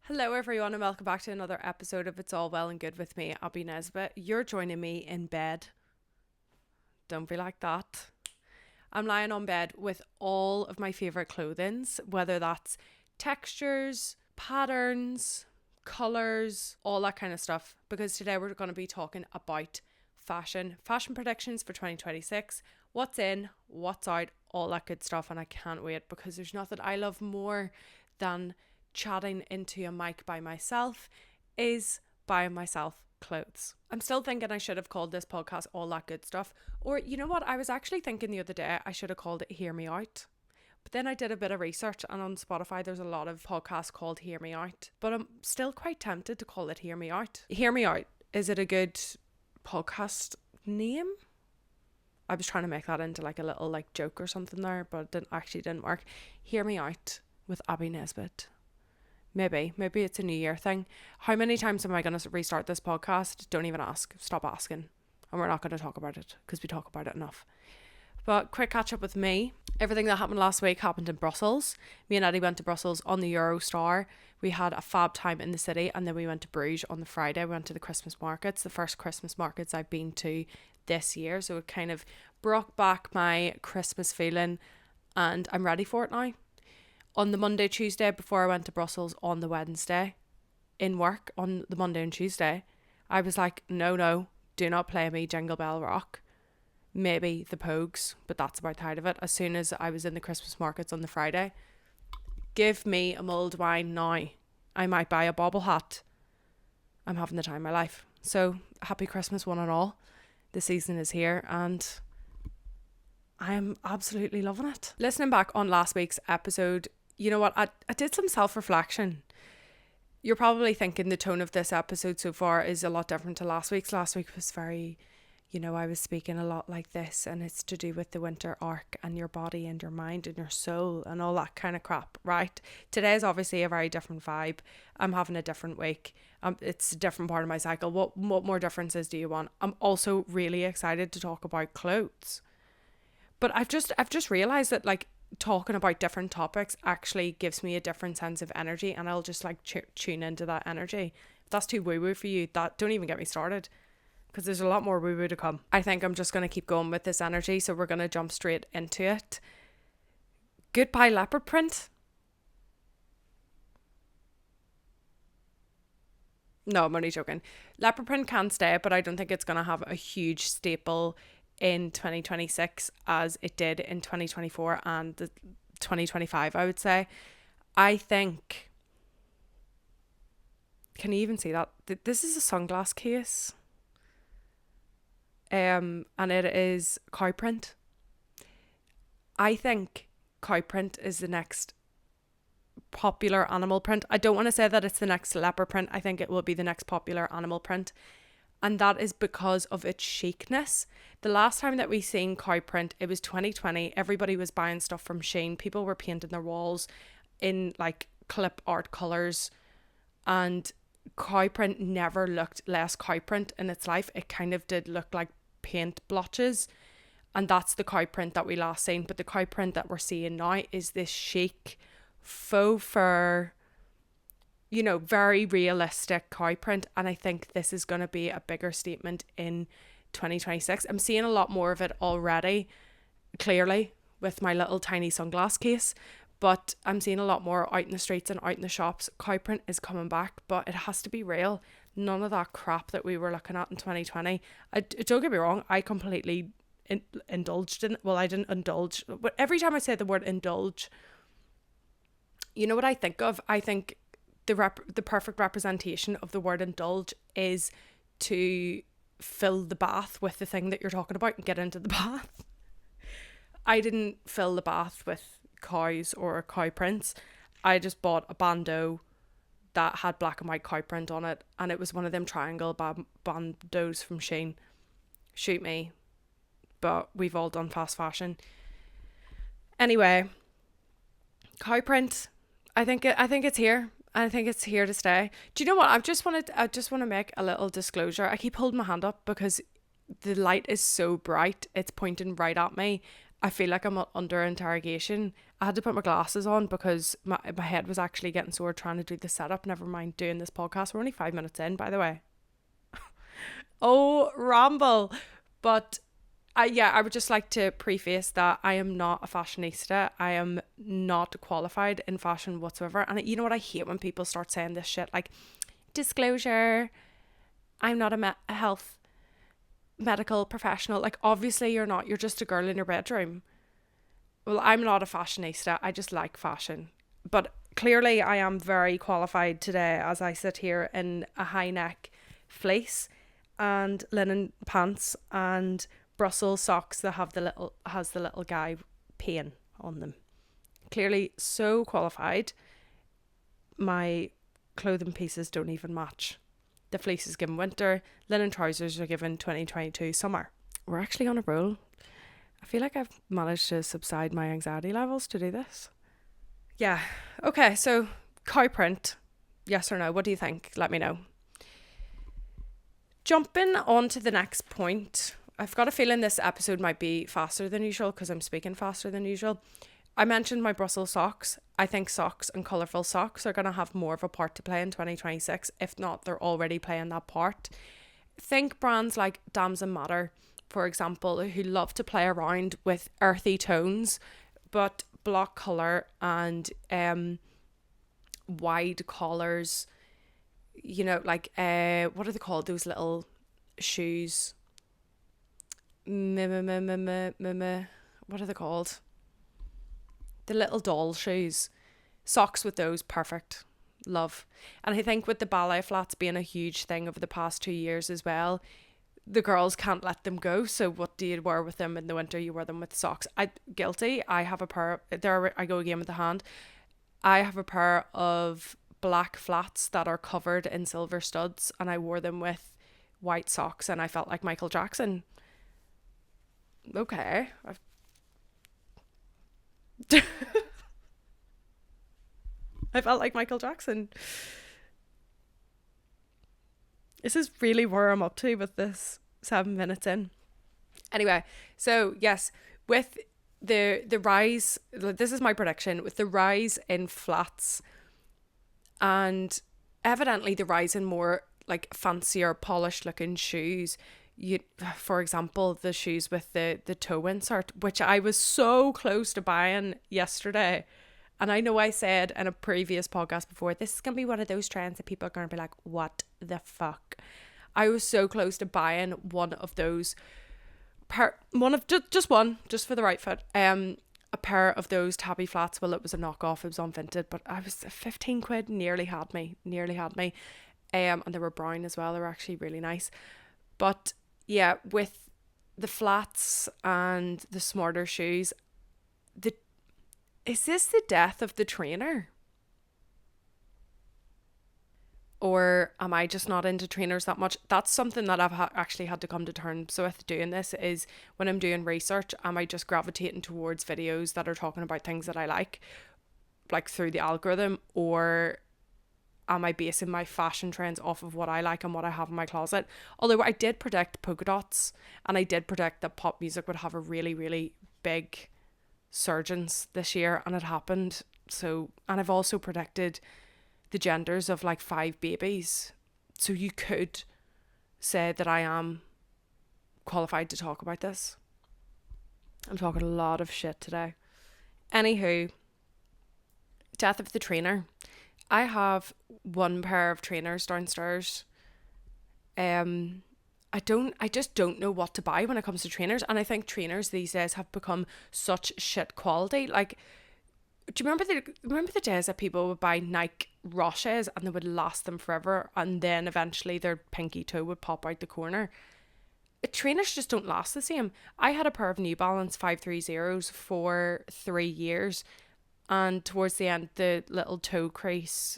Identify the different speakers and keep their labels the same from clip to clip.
Speaker 1: Hello everyone and welcome back to another episode of It's All Well and Good with me, Abbie Nesbitt. You're joining me in bed. Don't be like that. I'm lying on bed with all of my favourite clothings, whether that's textures, patterns, colours, all that kind of stuff. Because today we're going to be talking about fashion predictions for 2026, what's in, what's out, all that good stuff. And I can't wait because there's nothing I love more than chatting into a mic by myself is buying myself clothes. I'm still thinking I should have called this podcast All That Good Stuff. Or you know what? I was actually thinking the other day I should have called it Hear Me Out. But then I did a bit of research and on Spotify there's a lot of podcasts called Hear Me Out. But I'm still quite tempted to call it Hear Me Out. Hear Me Out. Is it a good podcast name? I was trying to make that into like a little like joke or something there, but it didn't work. Hear Me Out with Abbie Nesbitt. Maybe it's a New Year thing. How many times am I going to restart this podcast? Don't even ask. Stop asking. And we're not going to talk about it because we talk about it enough. But quick catch up with me. Everything that happened last week happened in Brussels. Me and Eddie went to Brussels on the Eurostar. We had a fab time in the city and then we went to Bruges on the Friday. We went to the Christmas markets, the first Christmas markets I've been to this year. So it kind of brought back my Christmas feeling and I'm ready for it now. On the Monday, Tuesday, before I went to Brussels on the Wednesday, in work on the Monday and Tuesday, I was like, no, do not play me Jingle Bell Rock. Maybe the Pogues, but that's about the height of it. As soon as I was in the Christmas markets on the Friday, give me a mulled wine now. I might buy a bobble hat. I'm having the time of my life. So, happy Christmas one and all. The season is here and I'm absolutely loving it. Listening back on last week's episode, you know what, I did some self-reflection. You're probably thinking the tone of this episode so far is a lot different to last week's. Last week was very, I was speaking a lot like this and it's to do with the winter arc and your body and your mind and your soul and all that kind of crap, right? Today is obviously a very different vibe. I'm having a different week. It's a different part of my cycle. What more differences do you want? I'm also really excited to talk about clothes. But I've just realised that like talking about different topics actually gives me a different sense of energy and I'll just like tune into that energy. If that's too woo-woo for you, don't even get me started because there's a lot more woo-woo to come. I think I'm just going to keep going with this energy, so we're going to jump straight into it. Goodbye leopard print. No, I'm only joking. Leopard print can stay, but I don't think it's going to have a huge staple in 2026 as it did in 2024 and 2025, I would say. I think, can you even see that? This is a sunglass case. And it is cow print. I think cow print is the next popular animal print. I don't want to say that it's the next leopard print. I think it will be the next popular animal print. And that is because of its chicness. The last time that we seen cow print, it was 2020. Everybody was buying stuff from Shein. People were painting their walls in like clip art colours. And cow print never looked less cow print in its life. It kind of did look like paint blotches. And that's the cow print that we last seen. But the cow print that we're seeing now is this chic, faux fur, very realistic cow print. And I think this is going to be a bigger statement in 2026. I'm seeing a lot more of it already, clearly, with my little tiny sunglass case. But I'm seeing a lot more out in the streets and out in the shops. Cow print is coming back, but it has to be real. None of that crap that we were looking at in 2020. Don't get me wrong, I completely indulged in it. Well, I didn't indulge, but every time I say the word indulge, you know what I think of? I think the perfect representation of the word indulge is to fill the bath with the thing that you're talking about and get into the bath. I didn't fill the bath with cows or cow prints. I just bought a bandeau that had black and white cow print on it, and it was one of them triangle bandeaus from Shein. Shoot me, but we've all done fast fashion. Anyway, cow print, I think it's here. I think it's here to stay. Do you know what? I just want to make a little disclosure. I keep holding my hand up because the light is so bright. It's pointing right at me I feel like I'm under interrogation. I had to put my glasses on because my head was actually getting sore trying to do the setup. Never mind doing this podcast. We're only 5 minutes in, by the way. Oh, ramble. But I would just like to preface that I am not a fashionista. I am not qualified in fashion whatsoever. And you know what? I hate when people start saying this shit like, disclosure, I'm not a health medical professional. Like, obviously you're not. You're just a girl in your bedroom. Well, I'm not a fashionista. I just like fashion. But clearly I am very qualified today as I sit here in a high neck fleece and linen pants and Brussels socks that have the little guy pain on them. Clearly so qualified. My clothing pieces don't even match. The fleece is given winter, linen trousers are given 2022 summer. We're actually on a roll. I feel like I've managed to subside my anxiety levels to do this. Yeah. Okay, so cow print. Yes or no? What do you think? Let me know. Jumping on to the next point. I've got a feeling this episode might be faster than usual because I'm speaking faster than usual. I mentioned my Brussels socks. I think socks and colourful socks are going to have more of a part to play in 2026. If not, they're already playing that part. Think brands like Damson Matter, for example, who love to play around with earthy tones, but block colour and wide collars. You know, like, what are they called? Those little shoes. What are they called? The little doll shoes. Socks with those, perfect. Love. And I think with the ballet flats being a huge thing over the past 2 years as well, the girls can't let them go. So what do you wear with them in the winter? You wear them with socks. Guilty. I have a pair. There I go again with the hand. I have a pair of black flats that are covered in silver studs, and I wore them with white socks, and I felt like Michael Jackson. Okay. I felt like Michael Jackson. This is really where I'm up to with this 7 minutes in. Anyway, so yes, with the rise, this is my prediction, with the rise in flats and evidently the rise in more like fancier polished looking shoes. For example, the shoes with the toe insert, which I was so close to buying yesterday. And I know I said in a previous podcast before, this is going to be one of those trends that people are going to be like, what the fuck? I was so close to buying one of those, just for the right fit. A pair of those tabby flats. Well, it was a knockoff, it was unvinted, but I was 15 quid, nearly had me. And they were brown as well, they were actually really nice. But yeah, with the flats and the smarter shoes, is this the death of the trainer? Or am I just not into trainers that much? That's something that I've actually had to come to terms with doing this, is when I'm doing research, am I just gravitating towards videos that are talking about things that I like through the algorithm, or am I basing my fashion trends off of what I like and what I have in my closet? Although I did predict polka dots, and I did predict that pop music would have a really, really big surgeons this year, and it happened. So, and I've also predicted the genders of like 5 babies, so you could say that I am qualified to talk about this. I'm talking a lot of shit today. Anywho, death of the trainer. I have one pair of trainers downstairs. I just don't know what to buy when it comes to trainers, and I think trainers these days have become such shit quality. Like, do you remember the days that people would buy Nike Roches and they would last them forever, and then eventually their pinky toe would pop out the corner? Trainers just don't last the same. I had a pair of New Balance 530s for 3 years, and towards the end the little toe crease,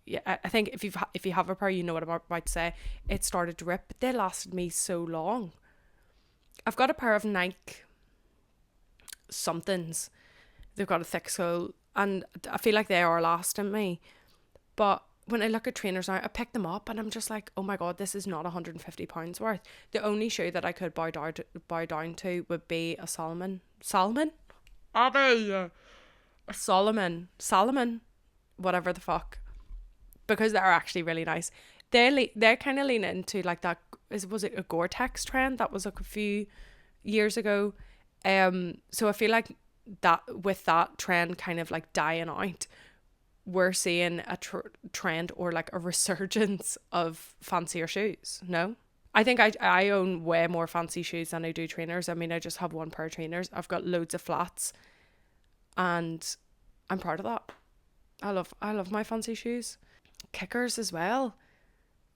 Speaker 1: yeah, I think if you have a pair, you know what I'm about to say, it started to rip, but they lasted me so long. I've got a pair of Nike somethings. They've got a thick sole, and I feel like they are lasting me. But when I look at trainers now, I pick them up and I'm just like, oh my God, this is not £150 worth. The only shoe that I could bow down to would be a Solomon, whatever the fuck, because they're actually really nice. They kind of lean into like that. Was it a Gore-Tex trend that was like a few years ago? So I feel like that with that trend kind of like dying out, we're seeing a trend or like a resurgence of fancier shoes. No, I think I own way more fancy shoes than I do trainers. I mean, I just have one pair of trainers. I've got loads of flats, and I'm proud of that. I love my fancy shoes. Kickers as well.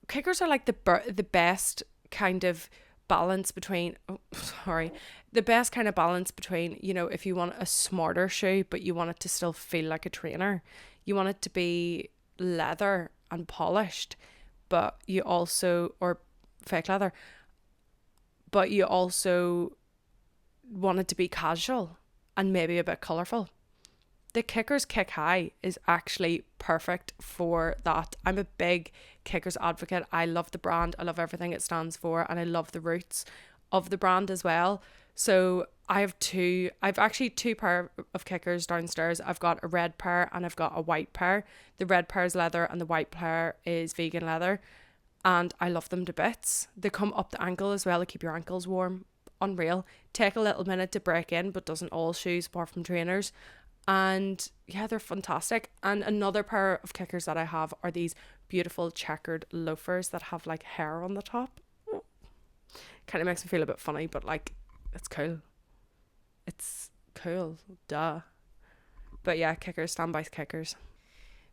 Speaker 1: Kickers are like the best kind of balance between the best kind of balance between, you know, if you want a smarter shoe but you want it to still feel like a trainer, you want it to be leather and polished, but you also, or fake leather, but you also want it to be casual and maybe a bit colourful. The Kickers Kick High is actually perfect for that. I'm a big Kickers advocate. I love the brand. I love everything it stands for. And I love the roots of the brand as well. So I've actually two pair of Kickers downstairs. I've got a red pair and I've got a white pair. The red pair is leather and the white pair is vegan leather. And I love them to bits. They come up the ankle as well to keep your ankles warm. Unreal. Take a little minute to break in, but doesn't all shoes apart from trainers. And yeah, they're fantastic. And another pair of Kickers that I have are these beautiful checkered loafers that have like hair on the top. Kind of makes me feel a bit funny, but like, it's cool. It's cool, duh. But yeah, Kickers, stand by Kickers.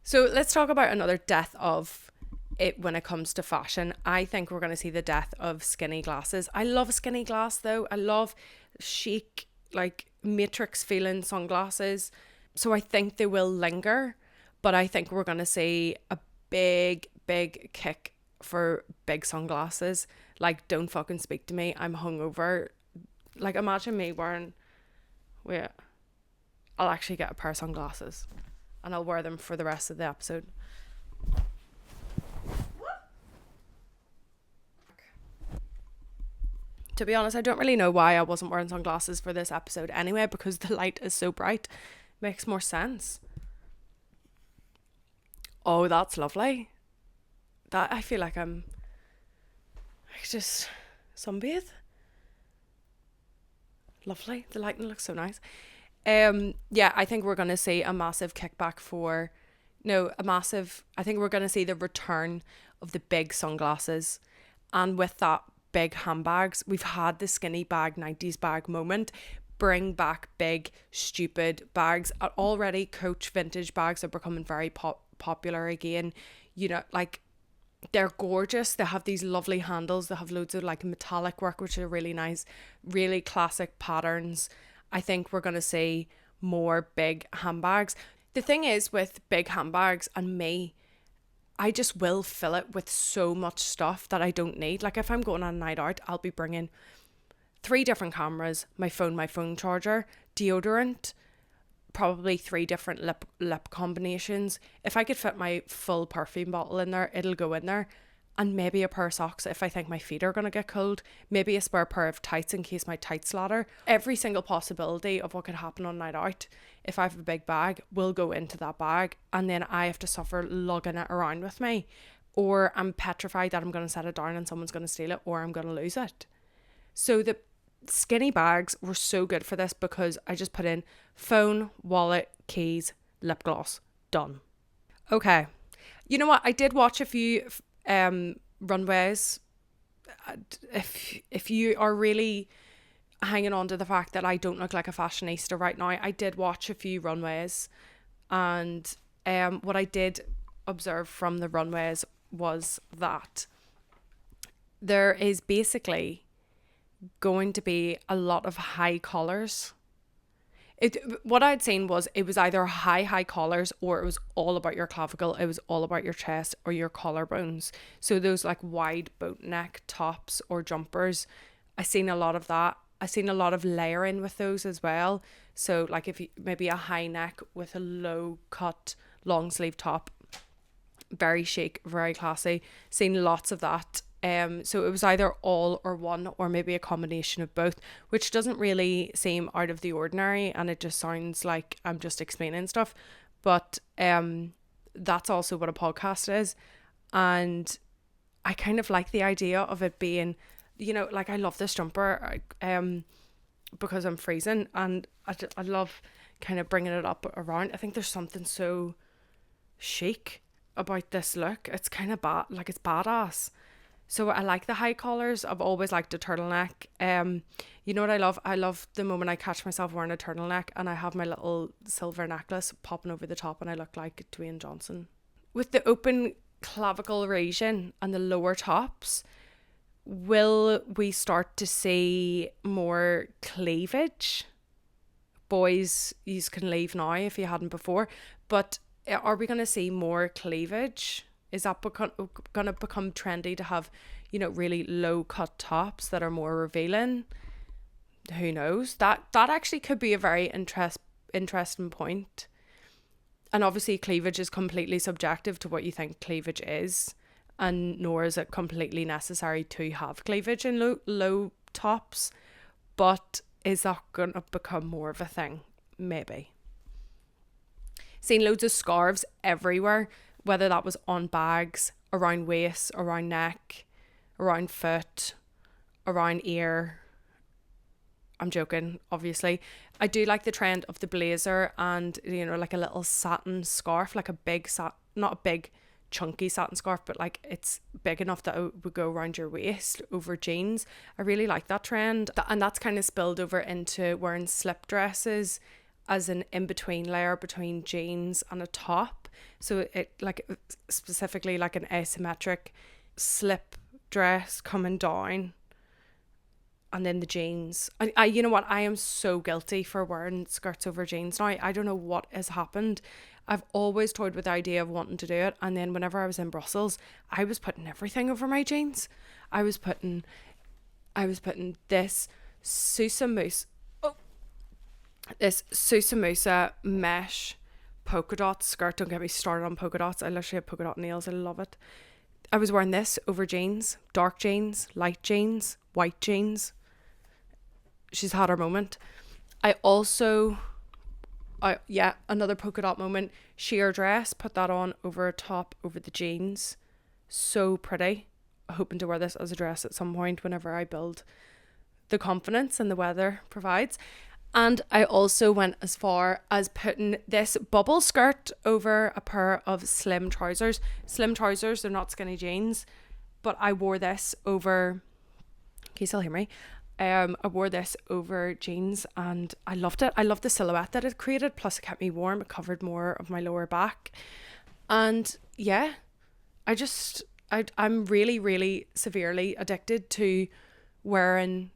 Speaker 1: So let's talk about another death of it when it comes to fashion. I think we're going to see the death of skinny glasses. I love a skinny glass though. I love chic, like matrix feeling sunglasses. So I think they will linger, but I think we're going to see a big kick for big sunglasses. Like, don't fucking speak to me, I'm hungover. Like, imagine me wearing, I'll actually get a pair of sunglasses and I'll wear them for the rest of the episode. To be honest, I don't really know why I wasn't wearing sunglasses for this episode anyway, because the light is so bright. Makes more sense. Oh, that's lovely. That, I feel like I just sunbathe. Lovely. The lighting looks so nice. Yeah, I think we're going to see a massive kickback I think we're going to see the return of the big sunglasses. And with that, big handbags. We've had the skinny bag 90s bag moment. Bring back big stupid bags. Already Coach vintage bags are becoming very popular again. You know, like, they're gorgeous. They have these lovely handles. They have loads of like metallic work, which are really nice, really classic patterns. I think we're going to see more big handbags. The thing is with big handbags and me, I just will fill it with so much stuff that I don't need. Like, if I'm going on a night out, I'll be bringing 3 different cameras, my phone charger, deodorant, probably 3 different lip combinations. If I could fit my full perfume bottle in there, it'll go in there. And maybe a pair of socks if I think my feet are going to get cold. Maybe a spare pair of tights in case my tights slatter. Every single possibility of what could happen on night out, if I have a big bag, will go into that bag. And then I have to suffer lugging it around with me. Or I'm petrified that I'm going to set it down and someone's going to steal it, or I'm going to lose it. So the skinny bags were so good for this because I just put in phone, wallet, keys, lip gloss. Done. Okay. You know what? I did watch a few runways. If you are really hanging on to the fact that I don't look like a fashionista right now, I did watch a few runways, and what I did observe from the runways was that there is basically going to be a lot of high collars. What I'd seen was it was either high collars, or it was all about your clavicle, it was all about your chest or your collarbones. So those like wide boat neck tops or jumpers, I seen a lot of that. I seen a lot of layering with those as well. So like if you maybe a high neck with a low cut long sleeve top, very chic, very classy. Seen lots of that. So it was either all or one, or maybe a combination of both, which doesn't really seem out of the ordinary, and it just sounds like I'm just explaining stuff. But that's also what a podcast is. And I kind of like the idea of it being, you know, like I love this jumper because I'm freezing, and I love kind of bringing it up around. I think there's something so chic about this look. It's kind of like it's badass. So I like the high collars. I've always liked a turtleneck. You know what I love? I love the moment I catch myself wearing a turtleneck and I have my little silver necklace popping over the top and I look like Dwayne Johnson. With the open clavicle region and the lower tops, will we start to see more cleavage? Boys, you can leave now if you hadn't before. But are we going to see more cleavage? Is that going to become trendy to have, you know, really low cut tops that are more revealing? Who knows? That actually could be a very interesting point. And obviously cleavage is completely subjective to what you think cleavage is, and nor is it completely necessary to have cleavage in low tops. But is that going to become more of a thing? Maybe. Seen loads of scarves everywhere, whether that was on bags, around waist, around neck, around foot, around ear. I'm joking, obviously. I do like the trend of the blazer and, you know, like a little satin scarf, like a big, not a big chunky satin scarf, but like it's big enough that it would go around your waist over jeans. I really like that trend. And that's kind of spilled over into wearing slip dresses as an in-between layer between jeans and a top. So it like specifically like an asymmetric slip dress coming down, and then the jeans. I you know what, I am so guilty for wearing skirts over jeans now. I don't know what has happened. I've always toyed with the idea of wanting to do it, and then whenever I was in Brussels, I was putting everything over my jeans. I was putting this Susamusa mesh polka dot skirt. Don't get me started on polka dots. I literally have polka dot nails. I love it. I was wearing this over jeans, dark jeans, light jeans, white jeans. She's had her moment. Another polka dot moment. Sheer dress, put that on over a top over the jeans. So pretty. Hoping to wear this as a dress at some point whenever I build the confidence and the weather provides. And I also went as far as putting this bubble skirt over a pair of slim trousers. Slim trousers, they're not skinny jeans, but I wore this over, can you still hear me? I wore this over jeans and I loved it. I loved the silhouette that it created, plus it kept me warm. It covered more of my lower back. And yeah, I'm really, really severely addicted to wearing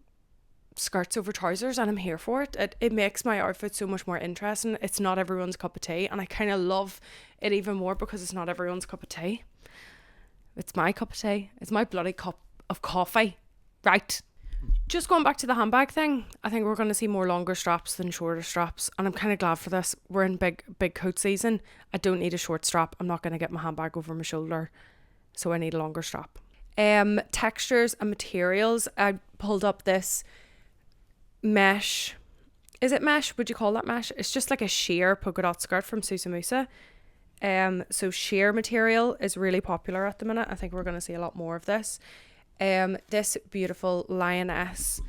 Speaker 1: skirts over trousers, and I'm here for it. It makes my outfit so much more interesting. It's not everyone's cup of tea, and I kind of love it even more because it's not everyone's cup of tea. It's my cup of tea. It's my bloody cup of coffee. Right. Just going back to the handbag thing, I think we're going to see more longer straps than shorter straps, and I'm kind of glad for this. We're in big coat season. I don't need a short strap. I'm not going to get my handbag over my shoulder, so I need a longer strap. Textures and materials. I pulled up this mesh. Is it mesh? Would you call that mesh? It's just like a sheer polka dot skirt from Susamusa. So sheer material is really popular at the minute. I think we're going to see a lot more of this. This beautiful lioness,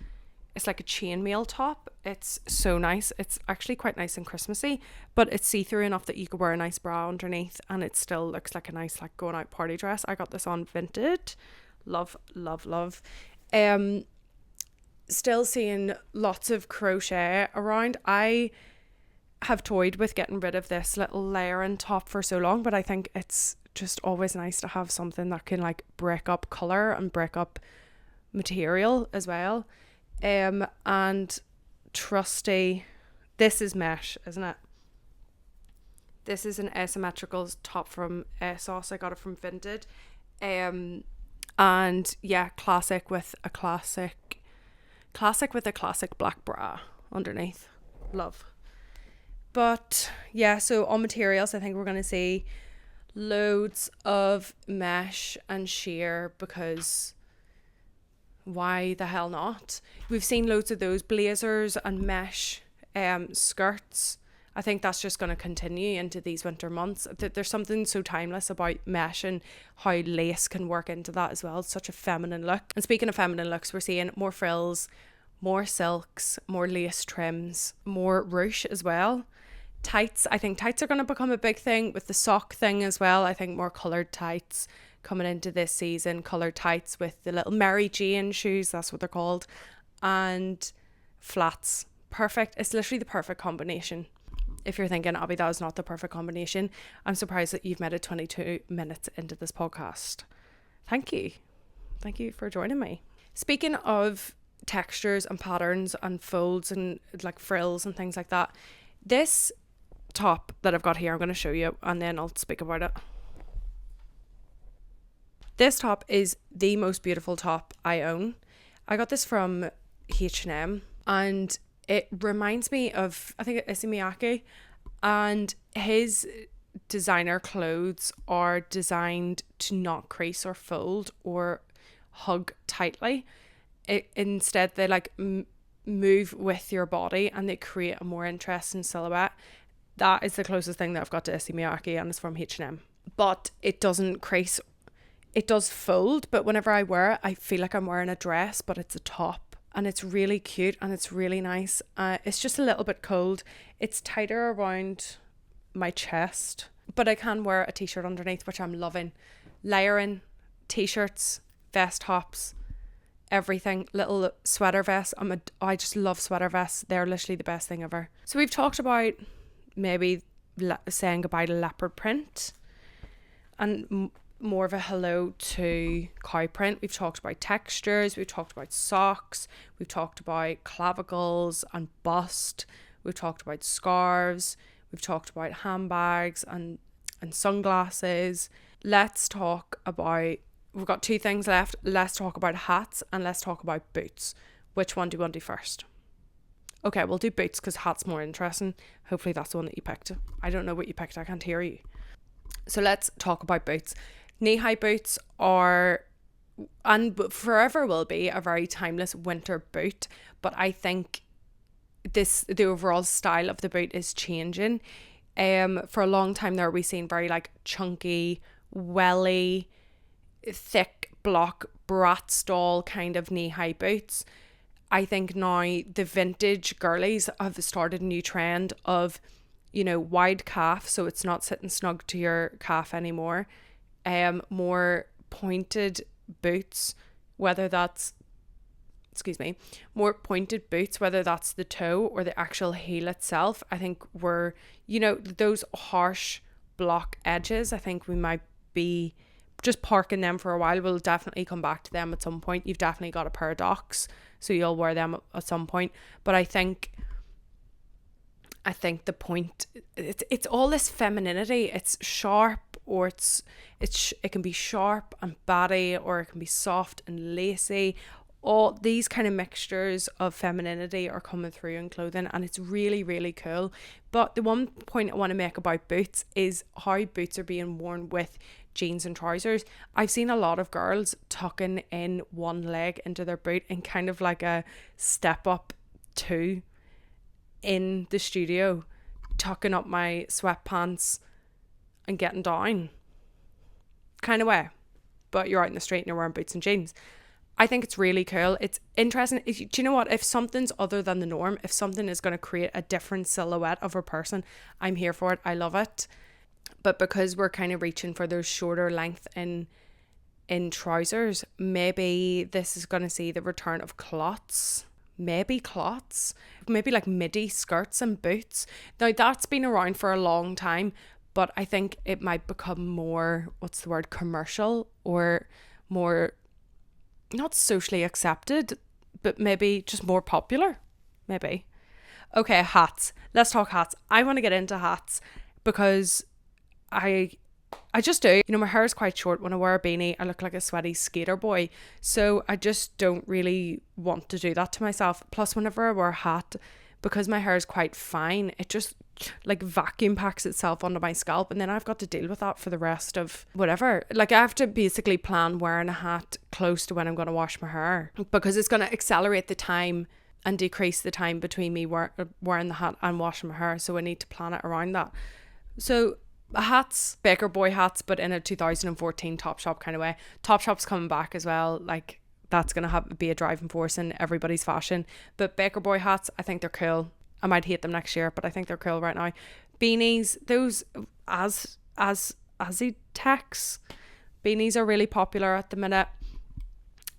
Speaker 1: it's like a chainmail top. It's so nice. It's actually quite nice and Christmassy, but it's see-through enough that you could wear a nice bra underneath and it still looks like a nice like going out party dress. I got this on Vinted. Love. Still seeing lots of crochet around. I have toyed with getting rid of this little layering top for so long, but I think it's just always nice to have something that can like break up colour and break up material as well. And trusty, this is mesh, isn't it? This is an asymmetrical top from ASOS. I got it from Vinted. And yeah, classic with a classic black bra underneath. Love. But yeah, so on materials, I think we're going to see loads of mesh and sheer, because why the hell not? We've seen loads of those blazers and mesh skirts. I think that's just going to continue into these winter months. There's something so timeless about mesh and how lace can work into that as well. It's such a feminine look. And speaking of feminine looks, we're seeing more frills, more silks, more lace trims, more ruche as well. Tights, I think tights are going to become a big thing with the sock thing as well. I think more coloured tights coming into this season. Coloured tights with the little Mary Jane shoes, that's what they're called. And flats. Perfect. It's literally the perfect combination. If you're thinking, Abbie, that was not the perfect combination, I'm surprised that you've made it 22 minutes into this podcast. Thank you. Thank you for joining me. Speaking of textures and patterns and folds and like frills and things like that, this top that I've got here, I'm going to show you and then I'll speak about it. This top is the most beautiful top I own. I got this from H&M and it reminds me of, I think, Issey Miyake, and his designer clothes are designed to not crease or fold or hug tightly. Instead, they like move with your body and they create a more interesting silhouette. That is the closest thing that I've got to Issey Miyake, and it's from H&M. But it doesn't crease. It does fold, but whenever I wear it, I feel like I'm wearing a dress, but it's a top. And it's really cute and it's really nice. It's just a little bit cold. It's tighter around my chest, but I can wear a t-shirt underneath, which I'm loving. Layering t-shirts, vest tops, everything. Little sweater vests. I just love sweater vests. They're literally the best thing ever. So we've talked about maybe saying goodbye to leopard print and more of a hello to cow print. We've talked about textures, we've talked about socks, we've talked about clavicles and bust, we've talked about scarves, we've talked about handbags and sunglasses. Let's talk about, we've got two things left. Let's talk about hats and let's talk about boots. Which one do you want to do first? Okay, we'll do boots because hats more interesting. Hopefully that's the one that you picked. I don't know what you picked, I can't hear you. So let's talk about boots. Knee-high boots are, and forever will be, a very timeless winter boot, but I think the overall style of the boot is changing. For a long time there, we've seen very like chunky, welly, thick block, brat stall kind of knee-high boots. I think now the vintage girlies have started a new trend of, you know, wide calf, so it's not sitting snug to your calf anymore. More pointed boots, whether that's, more pointed boots, whether that's the toe or the actual heel itself. I think we're, you know, those harsh block edges, I think we might be just parking them for a while. We'll definitely come back to them at some point. You've definitely got a pair of Docs, so you'll wear them at some point. But I think the point, it's all this femininity. It's sharp, or it can be sharp and batty, or it can be soft and lacy. All these kind of mixtures of femininity are coming through in clothing, and it's really, really cool. But the one point I want to make about boots is how boots are being worn with jeans and trousers. I've seen a lot of girls tucking in one leg into their boot and kind of like a step up two in the studio, tucking up my sweatpants and getting down kind of way, but you're out in the street and you're wearing boots and jeans. I think it's really cool. It's interesting. Do you know what? If something's other than the norm, if something is going to create a different silhouette of a person, I'm here for it. I love it. But because we're kind of reaching for those shorter length in trousers, maybe this is going to see the return of clots. Maybe like midi skirts and boots. Now that's been around for a long time, but I think it might become more, commercial, or more, not socially accepted, but maybe just more popular, maybe. Okay, hats. Let's talk hats. I want to get into hats because I just do. You know, my hair is quite short. When I wear a beanie, I look like a sweaty skater boy. So I just don't really want to do that to myself. Plus, whenever I wear a hat, because my hair is quite fine, it just like vacuum packs itself onto my scalp, and then I've got to deal with that for the rest of whatever. Like I have to basically plan wearing a hat close to when I'm going to wash my hair, because it's going to accelerate the time and decrease the time between me wearing the hat and washing my hair. So I need to plan it around that. So hats, Baker Boy hats, but in a 2014 Topshop kind of way. Topshop's coming back as well. Like that's going to be a driving force in everybody's fashion. But Baker Boy hats, I think they're cool. I might hate them next year, but I think they're cool right now. Beanies, those Aztecs beanies are really popular at the minute.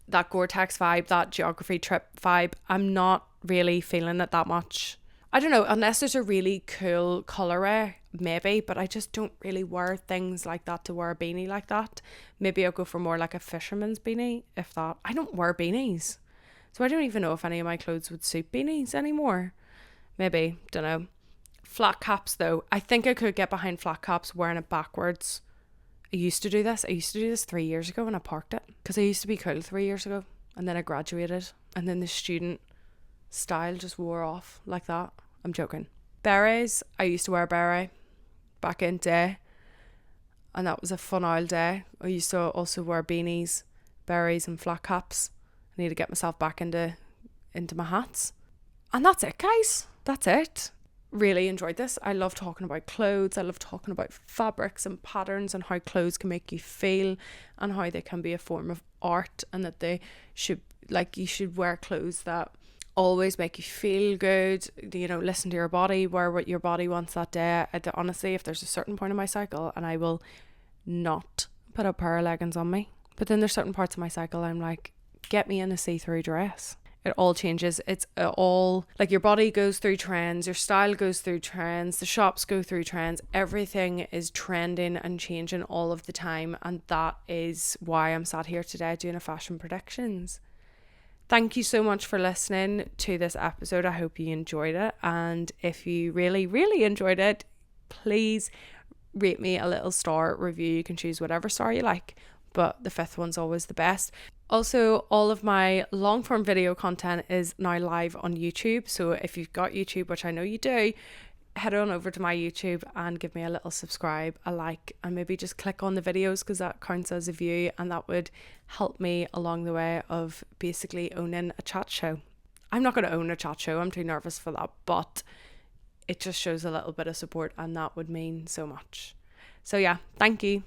Speaker 1: That Gore-Tex vibe, that geography trip vibe, I'm not really feeling it that much. I don't know, unless there's a really cool colourway, maybe, but I just don't really wear things like that to wear a beanie like that. Maybe I'll go for more like a fisherman's beanie, if that. I don't wear beanies, so I don't even know if any of my clothes would suit beanies anymore. Maybe, don't know. Flat caps though, I think I could get behind flat caps wearing it backwards. I used to do this 3 years ago, and I parked it because I used to be cool 3 years ago, and then I graduated, and then the student style just wore off like that. I'm joking. Berets, I used to wear a beret back in day, and that was a fun old day. I used to also wear beanies, berets and flat caps. I need to get myself back into my hats. And that's it, guys. That's it. Really enjoyed this. I love talking about clothes. I love talking about fabrics and patterns and how clothes can make you feel, and how they can be a form of art, and that they should, like, you should wear clothes that always make you feel good. You know, listen to your body, wear what your body wants that day. Honestly, if there's a certain point in my cycle and I will not put a pair of leggings on me, but then there's certain parts of my cycle I'm like, get me in a see-through dress. It all changes. It's all like your body goes through trends, your style goes through trends, the shops go through trends. Everything is trending and changing all of the time, and that is why I'm sat here today doing a fashion predictions. Thank you so much for listening to this episode. I hope you enjoyed it, and if you really, really enjoyed it, please rate me a little star review. You can choose whatever star you like, but the 5th one's always the best. Also, all of my long form video content is now live on YouTube. So if you've got YouTube, which I know you do, head on over to my YouTube and give me a little subscribe, a like, and maybe just click on the videos, because that counts as a view, and that would help me along the way of basically owning a chat show. I'm not going to own a chat show. I'm too nervous for that, but it just shows a little bit of support, and that would mean so much. So yeah, thank you.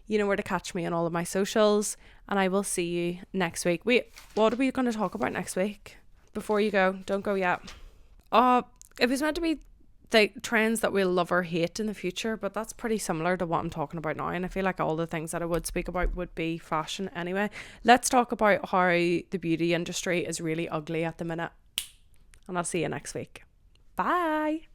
Speaker 1: You know where to catch me on all of my socials, and I will see you next week. Wait, what are we going to talk about next week? Before you go, don't go yet. It was meant to be the trends that we'll love or hate in the future, but that's pretty similar to what I'm talking about now, and I feel like all the things that I would speak about would be fashion anyway. Let's talk about how the beauty industry is really ugly at the minute, and I'll see you next week. Bye.